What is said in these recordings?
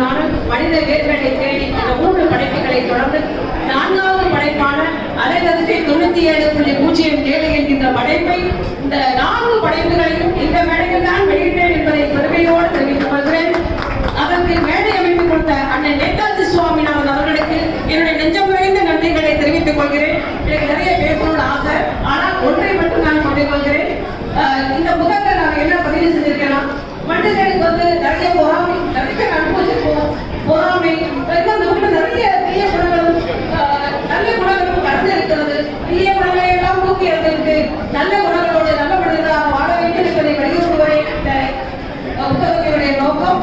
நானும் மனித வேர்களை தேடி இந்த 3 படைப்புகளை தொடர்ந்து 4வது படைப்பான அலைவரிசை 97.07 என்கின்ற படைப்பை இந்த 4 படைப்புகளையும் இந்த மேடையில் தான் வெளியிட்டேன் என்பதை பெருமையோடு தெரிவித்துக் கொள்கிறேன். அதற்கு மேடை அமைப்பு கொடுத்த அண்ணன் நேதாஜி சுவாமிநாதன் அவர்களுக்கு என்னுடைய நெஞ்சம் நிறைந்த நன்றிகளை தெரிவித்துக் கொள்கிறேன். எனக்கு நிறைய பேசணும்னு ஆசை, ஆனால் ஒன்றை மட்டும் நான் சொல்லிக் கொள்கிறேன். இந்த புத்தகத்தை நான் என்ன பதிவு செஞ்சிருக்கேன்னா, மனிதர்களுக்கு நிறைய பொறாமை, நிறைய பேர் அனுபவிச்சிருப்போம். பொறாமை நமக்கு நிறைய தீய குணங்களும் நல்ல குணங்களும் கடந்து இருக்கிறது. தீய குணங்களை எல்லாம் தூக்கி இருக்கு நல்ல குணங்களோடு நல்ல மனிதர்களாக வாழ வேண்டும் என்பதை வலியுறுத்துவதே இந்த புத்தகத்தினுடைய நோக்கம்.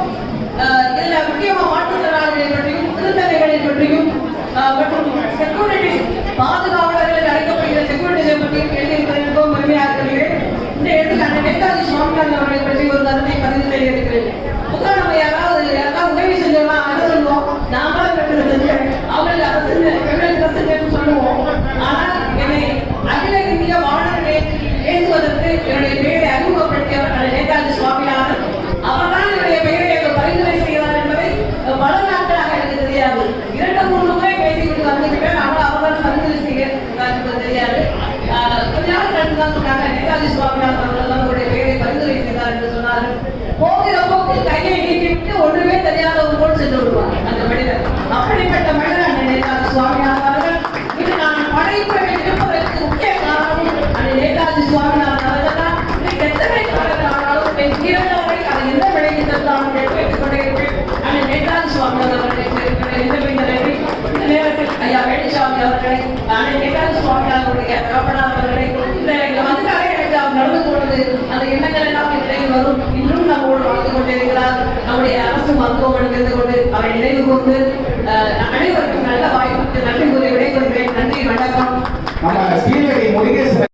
இதுல முக்கியமா மாற்றுத்திறனாளிகளை பற்றியும் திருத்தலைகளை பற்றியும் மற்றும் செக்யூரிட்டி பாதுகாவலர்கள் அழைக்கப்படுகிற செக்யூரிட்டிகளை பற்றியும் எழுதியிருப்பது மிகவும் பெருமையாக இருக்கிறேன். இந்த இடத்துல அந்த நேதாஜி சுவாமிநாதன் அவர்களை பற்றி ஒரு கருத்தை பதிவு செய்ய இருக்கிறேன். புத்தகம் நம்ம யாராவது உதவி செஞ்சோம்னா அதை சொல்லுவோம், நாமளும் செஞ்சேன் அவங்களுக்கு அதை செஞ்சேன்னு சொல்லுவோம். ஆனால் என்னை அகில இந்திய வானொலியை பேசுவதற்கு என்னுடைய பெயரை அறிமுகப்படுத்தியவர் நேதாஜி சுவாமிநாதன். அவர்தான் என்னுடைய பெயரை பரிந்துரை செய்கிறார் என்பதை பல நாட்களாக எனக்கு தெரியாது. 2-3 முறை பேசிவிட்டு வந்துவிட்டேன். ஆனால் அவர்தான் பரிந்துரை செய்கிறார் என்பது தெரியாது. கொஞ்ச நாள் கழித்து தான் சொன்னாங்க, நேதாஜி சுவாமிநாதன் அவர்கள் தான் உங்களுடைய பெயரை பரிந்துரை செய்தார் என்று சொன்னார்கள். போகிற போக்கில் கையை நீட்டிவிட்டு ஒன்றுமே தெரியாத ஒரு போல் சென்று விடுவார் அந்த மனிதர். அப்படிப்பட்ட மனிதர் அந்த நேதாஜி சுவாமிநாதன் அவர்கள். இது நான் படைப்பை இருப்பதற்கு முக்கிய காரணம் அந்த நேதாஜி சுவாமிநாதன் அவர்கள் தான். எத்தனை காலங்கள் ஆனாலும் என் வீரர்களை அதை எந்த விலைக்கு தந்தாலும் வைத்துக் கொண்டே இருப்பேன். அந்த நேதாஜி சுவாமிநாதன் அவர்களுக்கு இந்த நேரத்தில் ஐயா வேலுச்சாமி அவர்களை, நேதாஜி சுவாமிநாதனுடைய தகப்பனார் அவர்களை இந்த வந்தாலே எனக்கு அவர் நடந்து கொண்டது அந்த எண்ணங்கள் எல்லாம் நினைவு வரும். இன்னும் நம்மோடு வாழ்ந்து கொண்டிருக்கிறார். நம்முடைய அரசு மருத்துவமனையில் இருந்து கொண்டு அவரை நினைவு கூர்ந்து அனைவருக்கும் நல்ல வாய்ப்புக்கு நன்றி கூறி விடைபெறுகிறேன். நன்றி, வணக்கம்.